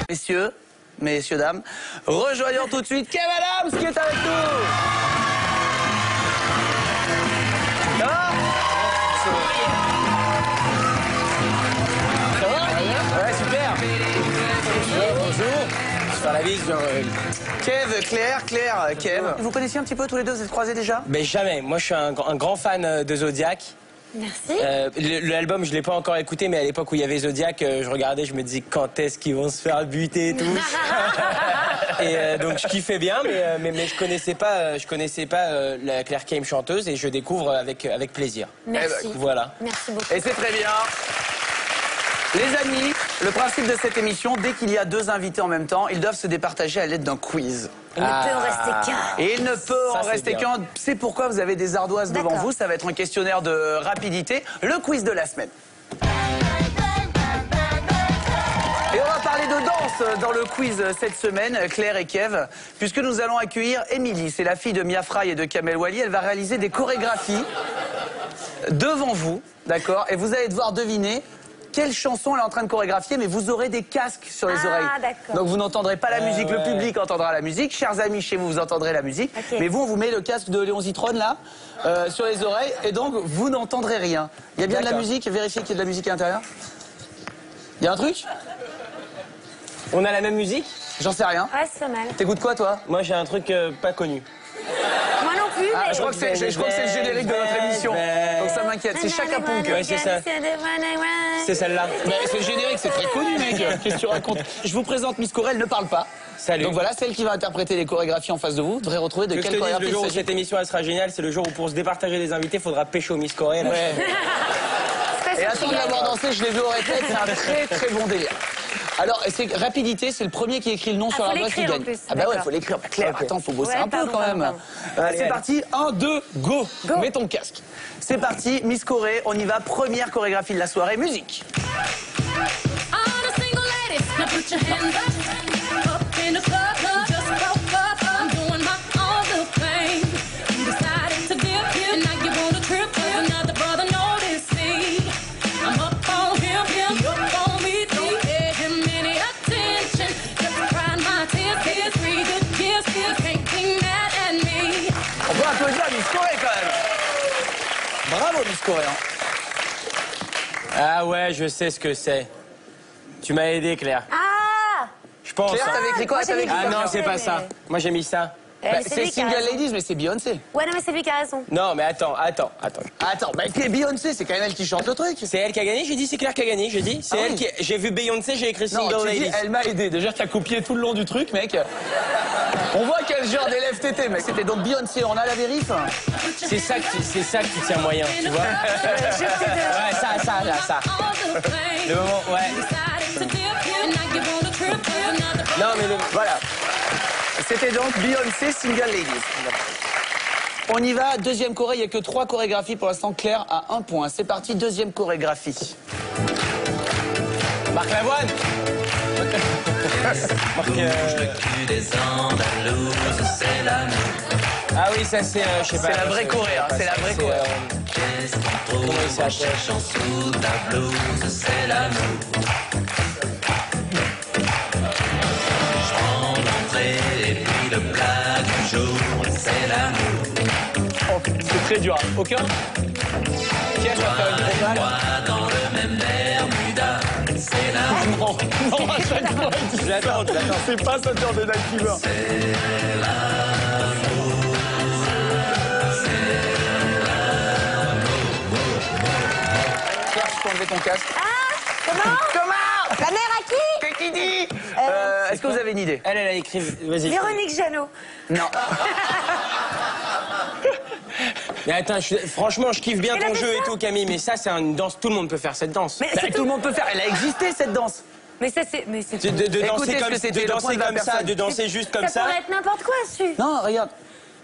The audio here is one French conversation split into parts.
Messieurs, dames, rejoignons tout de suite Kev Adams qui est avec nous. Ça va? Ça va? Ouais, super. Bonjour. Je fais la bise. Kev, Claire, Kev. Vous connaissiez un petit peu tous les deux, vous êtes croisés déjà? Mais jamais. Moi, je suis un grand fan de Zodiac. Merci. L'album, je l'ai pas encore écouté, mais à l'époque où il y avait Zodiac, je regardais, je me disais quand est-ce qu'ils vont se faire buter tous. Et donc je kiffais bien, mais je connaissais pas la Claire Kame chanteuse et je découvre avec plaisir. Merci. Voilà. Merci beaucoup. Et c'est très bien. Les amis, le principe de cette émission, dès qu'il y a deux invités en même temps, ils doivent se départager à l'aide d'un quiz. Il ne peut en rester qu'un. Et il ne peut en rester qu'un. C'est pourquoi vous avez des ardoises devant vous. Ça va être un questionnaire de rapidité. Le quiz de la semaine. Et on va parler de danse dans le quiz cette semaine, Claire et Kev, puisque nous allons accueillir Émilie. C'est la fille de Mia Fry et de Kamel Wally. Elle va réaliser des chorégraphies devant vous, d'accord? Et vous allez devoir deviner quelle chanson elle est en train de chorégraphier, mais vous aurez des casques sur les oreilles. Donc vous n'entendrez pas la musique, le public entendra la musique. Chers amis, chez vous, vous entendrez la musique. Mais vous, on vous met le casque de Léon Zitrone, là, sur les oreilles, et donc vous n'entendrez rien. Il y a bien de la musique, vérifiez qu'il y a de la musique à l'intérieur. Il y a un truc? On a la même musique? J'en sais rien. Ouais, c'est pas mal. T'écoutes quoi, toi? Moi, j'ai un truc pas connu. Moi non plus, mais... Je crois que c'est le générique de notre émission. Donc ça m'inquiète. C'est Chaka Ponk. Ouais, c'est ça. C'est celle-là. C'est le générique, c'est très connu, mec. Qu'est-ce que tu racontes? Je vous présente Miss Corée, elle ne parle pas. Salut. Donc voilà, celle qui va interpréter les chorégraphies en face de vous. Vous devrez retrouver de quelle chorégraphie le jour il où s'agit. cette émission elle sera géniale, c'est le jour où pour se départager des invités, il faudra pécho Miss Corée. Ouais. Et attends de l'avoir dansé, je l'ai vu au répète, c'est un très très bon délire. Alors, rapidité, c'est le premier qui écrit le nom sur la boîte qui gagne. Ah bah ouais, il faut l'écrire. Bah, Claire, attends, faut bosser un peu quand même. C'est parti, 1, 2, go. Mets ton casque. C'est parti, Miss Corée, on y va, première chorégraphie de la soirée, musique. On peut applaudir Miss Corée quand même. Bravo Miss Corée. Ah ouais, je sais ce que c'est. Tu m'as aidé, Claire. Ah! Je pense. Claire, t'avais écrit quoi? Ah non, c'est pas ça. Moi, j'ai mis ça. C'est Single Ladies, mais c'est Beyoncé. Ouais, non, mais c'est lui qui a raison. Non, mais attends. Attends, bah Beyoncé, c'est quand même elle qui chante le truc. C'est elle qui a gagné, j'ai dit c'est Claire qui a gagné, j'ai dit. C'est elle qui. J'ai vu Beyoncé, j'ai écrit Non, Single tu dis, Ladies. elle m'a aidé. Déjà, t'as copié tout le long du truc, mec. On voit quel genre d'élève t'étais, mec. C'était donc Beyoncé, on a la vérif. C'est ça que tu tiens moyen, tu vois. Ouais, ça. Le moment, ouais. Non, mais Voilà. C'était donc Beyoncé, Single Ladies. On y va, deuxième choré, il n'y a que 3 chorégraphies pour l'instant. Claire à 1 point. C'est parti, deuxième chorégraphie. Marc Lavoine. Ah oui, ça c'est, je sais pas. C'est la vraie Corée, hein, c'est la vraie Corée. Comment il s'appelle? Oh, c'est très dur. Aucun? Tiens, je vais faire une propale. Non, à chaque fois, il dit ça. C'est pas ça genre de Night Fever. Claire, tu peux enlever ton casque. Comment? La mère à qui? Qu'est-ce qu'il dit? Est-ce que vous avez une idée? Elle a écrit. Vas-y. Véronique Jeannot. Non. Mais attends, franchement, je kiffe bien ton jeu et tout, Camille, mais ça, c'est une danse. Tout le monde peut faire cette danse. Mais Tout le monde peut faire. Elle a existé cette danse. Mais ça, c'est... Mais c'est... De danser Écoutez comme, ce que c'était, de le point danser de la comme ça, personne. de danser juste comme Ça ça. pourrait être n'importe quoi, su. Non, regarde.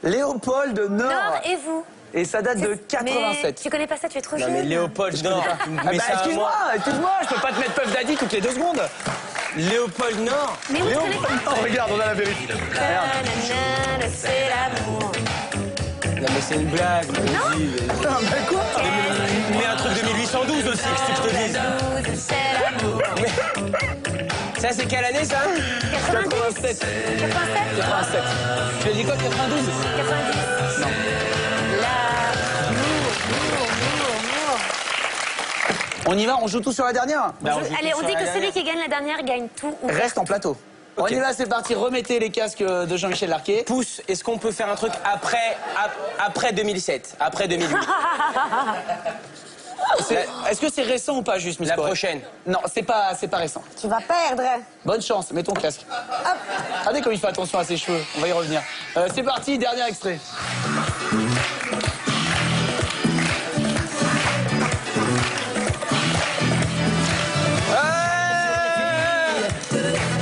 Léopold Nord. Nord et vous. Et ça date de Mais 87. tu connais pas ça, tu es trop Non, jeune. mais Léopold Nord. Ah Mais bah, ça, excuse-moi, je peux pas te mettre Puff Daddy toutes les 2 secondes. Léopold Nord. Mais oui, tu connais pas. Oh, regarde, on a la vérité. Nanana, c'est l'amour. Non, mais c'est une blague. Non. Putain, bah quoi? Mais un truc de 1812 aussi, que je te dise. C'est l'amour. Ça, c'est quelle année, ça? 87. 87. 87. Tu as dit quoi, 92? 90. Non. On y va, on joue tout sur la dernière? Allez, on dit que celui qui gagne la dernière gagne tout. Ou Reste en plateau. On y va, c'est parti. Remettez les casques de Jean-Michel Larquet. Pousse, est-ce qu'on peut faire un truc après 2007? Après 2008? Est-ce que c'est récent ou pas, juste, Miss La Corée? prochaine. Non, c'est pas récent. Tu vas perdre. Bonne chance, mets ton casque. Hop. Regardez comme il fait attention à ses cheveux. On va y revenir. C'est parti, dernier extrait.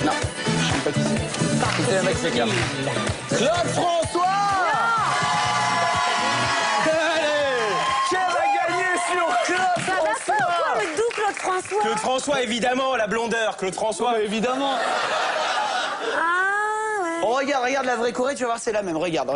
Non, je sais pas qui c'est. C'est un mec, c'est clair. Claude François! Allez! Qui va gagner sur Claude Ça va pas François? ou quoi, le doux Claude François? Claude François, évidemment, la blondeur. Claude François. Ouais, évidemment. Ah, ouais. Oh, regarde la vraie Corée, tu vas voir, c'est la même. Regarde.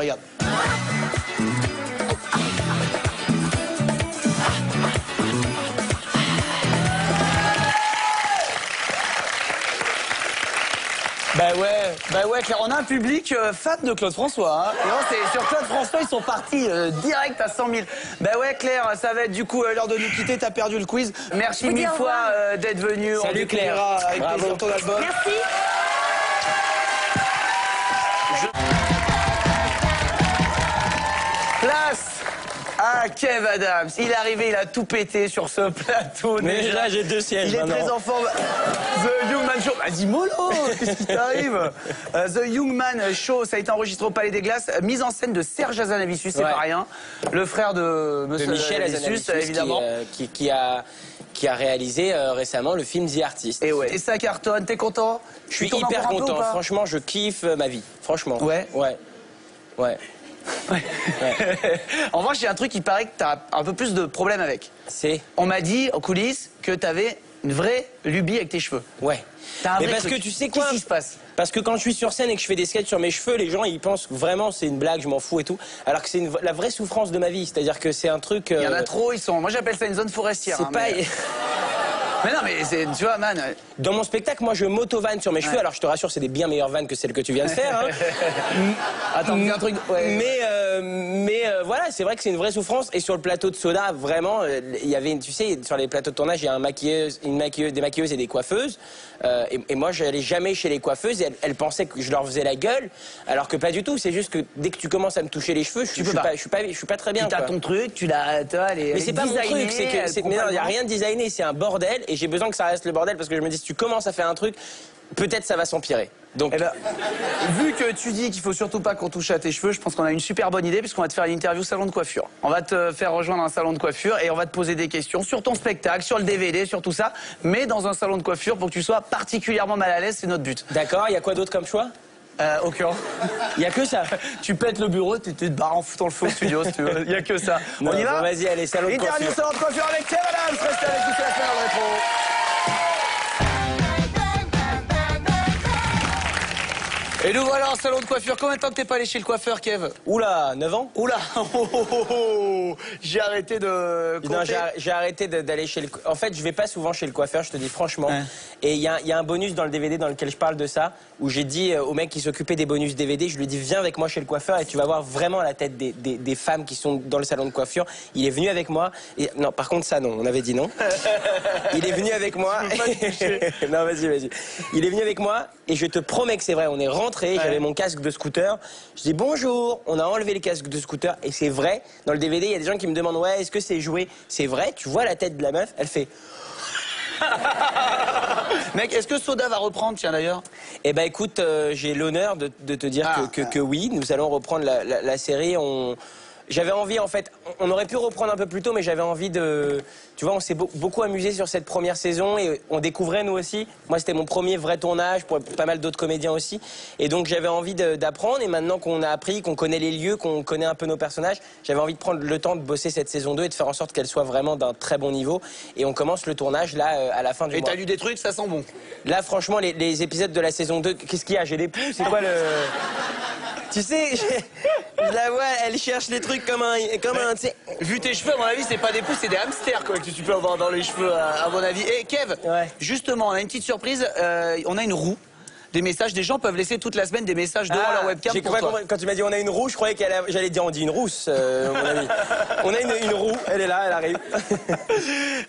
Bah ouais, Claire, on a un public fan de Claude François. Hein. Et non, c'est sur Claude François, ils sont partis direct à 100 000. Bah ouais, Claire, ça va être du coup l'heure de nous quitter. T'as perdu le quiz. Merci mille fois d'être venue. Salut, on Claire. Avec bravo. plaisir ton album. Merci. Place à Kev Adams. Il est arrivé, il a tout pété sur ce plateau. Mais déjà. là, j'ai 2 sièges Il est maintenant. très en forme. The Young Man Show. Vas-y, mollo, qu'est-ce qui t'arrive? The Young Man Show, ça a été enregistré au Palais des Glaces. Mise en scène de Serge Hazanavicius, c'est pas rien. Le frère de Monsieur Michel Hazanavicius, Hazanavicius, évidemment. qui a réalisé récemment le film The Artist. Et ouais. Et ça cartonne, t'es content? Je suis Tu tournes hyper encore un peu ou content. pas? Franchement, je kiffe ma vie. Franchement. Ouais. En revanche, j'ai un truc qui paraît que t'as un peu plus de problèmes avec. C'est. On m'a dit en coulisses que t'avais une vraie lubie avec tes cheveux. Ouais. T'as un Mais vrai parce truc. que tu sais quoi? Qu'est-ce qui se passe? Parce que quand je suis sur scène et que je fais des sketchs sur mes cheveux, les gens ils pensent vraiment c'est une blague, je m'en fous et tout. Alors que c'est la vraie souffrance de ma vie. C'est-à-dire que c'est un truc. Il y en a trop, ils sont. Moi j'appelle ça une zone forestière. C'est hein, pas. Mais non, mais tu vois, man. Dans mon spectacle, moi, je m'auto-vanne sur mes cheveux. Alors, je te rassure, c'est des bien meilleures vannes que celles que tu viens de faire. Hein. Attends, dis un truc. Ouais. Mais voilà, c'est vrai que c'est une vraie souffrance. Et sur le plateau de Soda, vraiment, il y avait, tu sais, sur les plateaux de tournage, il y a des maquilleuses et des coiffeuses. Et moi, je n'allais jamais chez les coiffeuses et elles pensaient que je leur faisais la gueule, alors que pas du tout. C'est juste que dès que tu commences à me toucher les cheveux, je suis pas très bien. Tu as ton truc, tu l'as. Mais c'est pas mon truc, mais non, il n'y a rien de designé, c'est un bordel. Et j'ai besoin que ça reste le bordel parce que je me dis, si tu commences à faire un truc, peut-être ça va s'empirer. Donc, eh ben, vu que tu dis qu'il faut surtout pas qu'on touche à tes cheveux, je pense qu'on a une super bonne idée puisqu'on va te faire une interview salon de coiffure. On va te faire rejoindre un salon de coiffure et on va te poser des questions sur ton spectacle, sur le DVD, sur tout ça, mais dans un salon de coiffure pour que tu sois particulièrement mal à l'aise, c'est notre but. d'accord, il y a quoi d'autre comme choix? Aucun. Il y a que ça. Tu pètes le bureau, tu te barres en foutant le feu au studio si tu veux. Il y a que ça. Non, on y va? bon, vas-y, allez, salon de Interview coiffure. salon de coiffure avec Kev Adams. Restez avec nous, c'est la fin de rétro. Et nous voilà en salon de coiffure. Combien de temps que t'es pas allé chez le coiffeur, Kev? Oula, 9 ans? Oula, j'ai arrêté de compter. Non, j'ai arrêté d'aller chez le... En fait, je vais pas souvent chez le coiffeur, je te dis franchement. Ouais. Et il y a un bonus dans le DVD dans lequel je parle de ça, où j'ai dit au mec qui s'occupait des bonus DVD, je lui ai dit viens avec moi chez le coiffeur et tu vas voir vraiment la tête des femmes qui sont dans le salon de coiffure. Il est venu avec moi. Et... Non, par contre ça non, on avait dit non. Il est venu avec moi. Non, vas-y. Il est venu avec moi et je te promets que c'est vrai, on est rentré, j'avais mon casque de scooter. Je dis bonjour, on a enlevé les casques de scooter et c'est vrai. Dans le DVD, il y a des gens qui me demandent ouais, est-ce que c'est joué? C'est vrai, tu vois la tête de la meuf, elle fait... Mec, est-ce que Soda va reprendre, tiens d'ailleurs? Eh ben écoute, j'ai l'honneur de te dire que oui, nous allons reprendre la série. J'avais envie, en fait, on aurait pu reprendre un peu plus tôt, mais j'avais envie de... Tu vois, on s'est beaucoup amusé sur cette première saison et on découvrait nous aussi. Moi, c'était mon premier vrai tournage, pour pas mal d'autres comédiens aussi. Et donc, j'avais envie d'apprendre. Et maintenant qu'on a appris, qu'on connaît les lieux, qu'on connaît un peu nos personnages, j'avais envie de prendre le temps de bosser cette saison 2 et de faire en sorte qu'elle soit vraiment d'un très bon niveau. Et on commence le tournage, là, à la fin du mois. Et t'as lu des trucs, ça sent bon. Là, franchement, les épisodes de la saison 2, qu'est-ce qu'il y a? J'ai des poux, c'est quoi le... Tu sais, Je la vois, elle cherche les trucs comme un, tu sais. Vu tes cheveux, à mon avis, c'est pas des pouces, c'est des hamsters quoi, que tu peux avoir dans les cheveux, à mon avis. Et Kev, Ouais. justement, on a une petite surprise. On a une roue. Des messages, des gens peuvent laisser toute la semaine des messages devant leur webcam J'ai pour compris, toi. quand tu m'as dit on a une roue, je croyais j'allais dire on dit une rousse, mon ami. On a une roue, elle est là, elle arrive.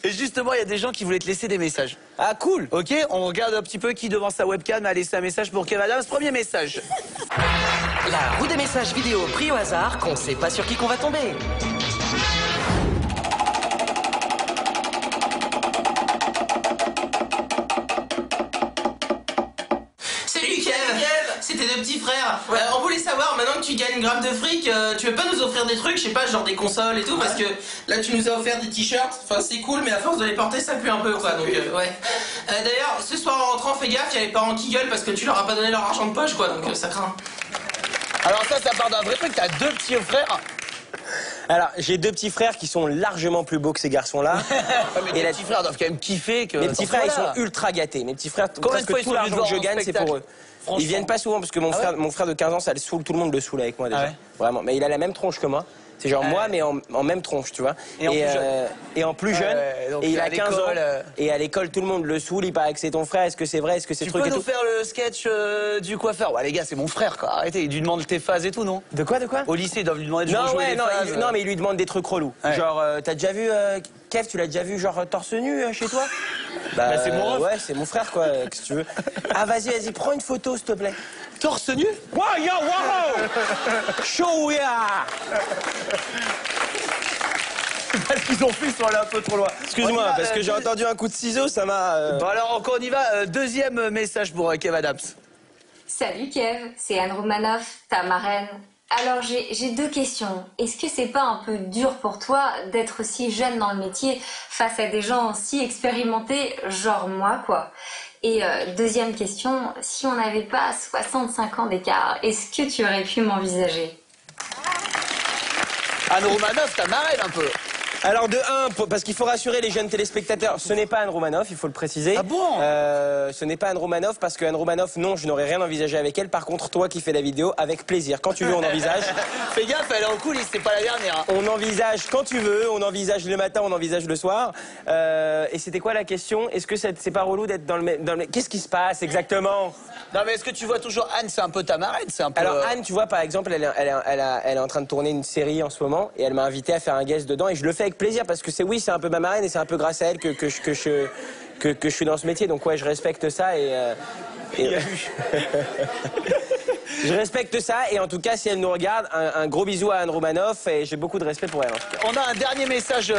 Et justement, il y a des gens qui voulaient te laisser des messages. Ah cool. Ok, on regarde un petit peu qui devant sa webcam a laissé un message pour Kev Adams. Premier message. La roue des messages vidéo pris au hasard, qu'on sait pas sur qui qu'on va tomber. Salut Kev, c'était deux petits frères. On voulait savoir, maintenant que tu gagnes une grappe de fric, tu veux pas nous offrir des trucs, je sais pas, genre des consoles et tout, parce que là tu nous as offert des t-shirts, enfin c'est cool, mais à force de les porter ça pue un peu quoi, donc ouais. D'ailleurs, ce soir en rentrant, fais gaffe, il y a les parents qui gueulent parce que tu leur as pas donné leur argent de poche quoi, donc ça craint. Alors ça part d'un vrai truc, t'as deux petits frères. Alors, j'ai deux petits frères qui sont largement plus beaux que ces garçons-là. Mais tes petits frères doivent quand même kiffer que... Mes petits frères, ils sont ultra gâtés. Mes petits frères, Combien de presque fois ils tout sont venus l'argent que te je voir en gagne, c'est pour eux. spectacle? Ils viennent pas souvent parce que mon frère de 15 ans, ça le saoule, tout le monde le saoule avec moi déjà. Ah ouais. Vraiment. Mais il a la même tronche que moi. C'est genre moi, mais en même tronche, tu vois. Et en plus jeune. Et en plus jeune. donc Et il à a 15 ans. l'école, Et à l'école, tout le monde le saoule. Il paraît que c'est ton frère. Est-ce que c'est vrai? Est-ce que c'est Tu truc peux et nous tout? faire le sketch du coiffeur? Ouais les gars, c'est mon frère quoi, arrêtez, il lui demande tes phases et tout, non? De quoi? Au lycée, ils doivent lui demander de Non, jouer ouais, des non, phases. non, mais il lui demande des trucs relous. Ouais. Genre, t'as déjà vu, Kev, tu l'as déjà vu, genre, torse nu chez toi? Bah, c'est mon ref. Ouais, c'est mon frère, quoi, qu'est-ce que tu veux. Ah, vas-y, prends une photo, s'il te plaît. Torse nu? Wow, yo, wow! Show, yeah! Parce qu'ils ont fait, ils sont allés un peu trop loin. Excuse-moi, On y va, parce que j'ai entendu un coup de ciseau, ça m'a... Bon alors encore on y va, deuxième message pour Kev Adams. Salut Kev, c'est Anne Romanoff, ta marraine. Alors j'ai deux questions. Est-ce que c'est pas un peu dur pour toi d'être si jeune dans le métier face à des gens si expérimentés, genre moi quoi? Et deuxième question, si on n'avait pas 65 ans d'écart, est-ce que tu aurais pu m'envisager? Anne Romanoff, ta marraine un peu. Alors de 1, parce qu'il faut rassurer les jeunes téléspectateurs, ce n'est pas Anne Romanoff, il faut le préciser. Ah bon? Ce n'est pas Anne Romanoff, parce que Anne Romanoff, non, je n'aurais rien envisagé avec elle. Par contre, toi qui fais la vidéo, avec plaisir. Quand tu veux, on envisage. Fais gaffe, elle est en coulisses, c'est pas la dernière. Hein. On envisage quand tu veux, on envisage le matin, on envisage le soir. Et c'était quoi la question? Est-ce que c'est pas relou d'être dans le... Qu'est-ce qui se passe exactement? Non mais est-ce que tu vois toujours Anne, c'est un peu ta marraine, c'est un peu... Alors Anne, tu vois, par exemple, elle est en train de tourner une série en ce moment et elle m'a invité à faire un guest dedans et je le fais avec plaisir parce que c'est un peu ma marraine et c'est un peu grâce à elle que je suis dans ce métier. Donc ouais, je respecte ça et je respecte ça et en tout cas, si elle nous regarde, un gros bisou à Anne Romanoff et j'ai beaucoup de respect pour elle. En tout cas. On a un dernier message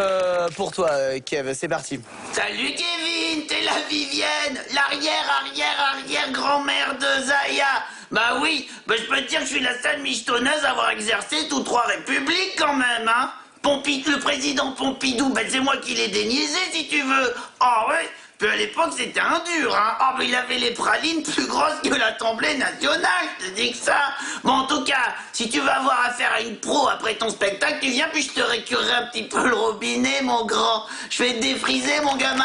pour toi, Kev, c'est parti. Salut Kevin, t'es la Vivienne, l'arrière-arrière-arrière-grand-mère de Zaya. Bah oui, je peux te dire que je suis la seule michetonneuse à avoir exercé tous 3 républiques quand même, hein. Le président Pompidou, c'est moi qui l'ai déniaisé si tu veux. Oh ouais, puis à l'époque c'était un dur, hein. Oh mais il avait les pralines plus grosses que l'Assemblée nationale, je te dis que ça. Bon en tout cas, si tu vas avoir affaire à une pro après ton spectacle, tu viens puis je te récurerai un petit peu le robinet mon grand. Je vais te défriser mon gamin.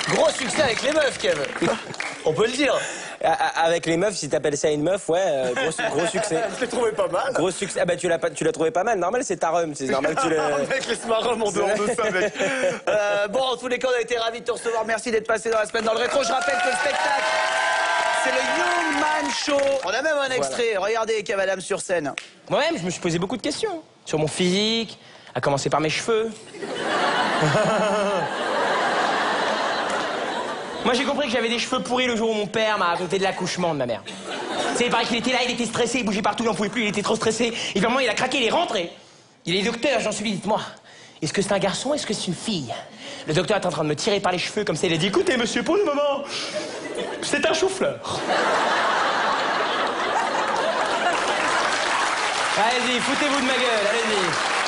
Gros succès avec les meufs, Kev. On peut le dire. Avec les meufs, si t'appelles ça une meuf, ouais, gros succès. Je l'ai trouvé pas mal. Gros succès. Ah bah tu l'as trouvé pas mal. Normal, c'est ta rhum. C'est normal que tu l'as. Mec, laisse-moi rhum en dehors de ça, mec. Bon, en tous les cas, on a été ravis de te recevoir. Merci d'être passé dans la semaine dans le rétro. Je rappelle que le spectacle, c'est le Young Man Show. On a même un extrait. Regardez Kev Adams sur scène. Moi-même, je me suis posé beaucoup de questions sur mon physique, à commencer par mes cheveux. Moi, j'ai compris que j'avais des cheveux pourris le jour où mon père m'a raconté de l'accouchement de ma mère. C'est pareil qu'il était là, il était stressé, il bougeait partout, il n'en pouvait plus, il était trop stressé. Et vraiment, il a craqué, il est rentré. Il est docteur, j'en suis dit, dites-moi, est-ce que c'est un garçon, est-ce que c'est une fille? Le docteur est en train de me tirer par les cheveux comme ça, il a dit, écoutez, monsieur, pour le moment, c'est un chou-fleur. Allez-y, foutez-vous de ma gueule, allez-y.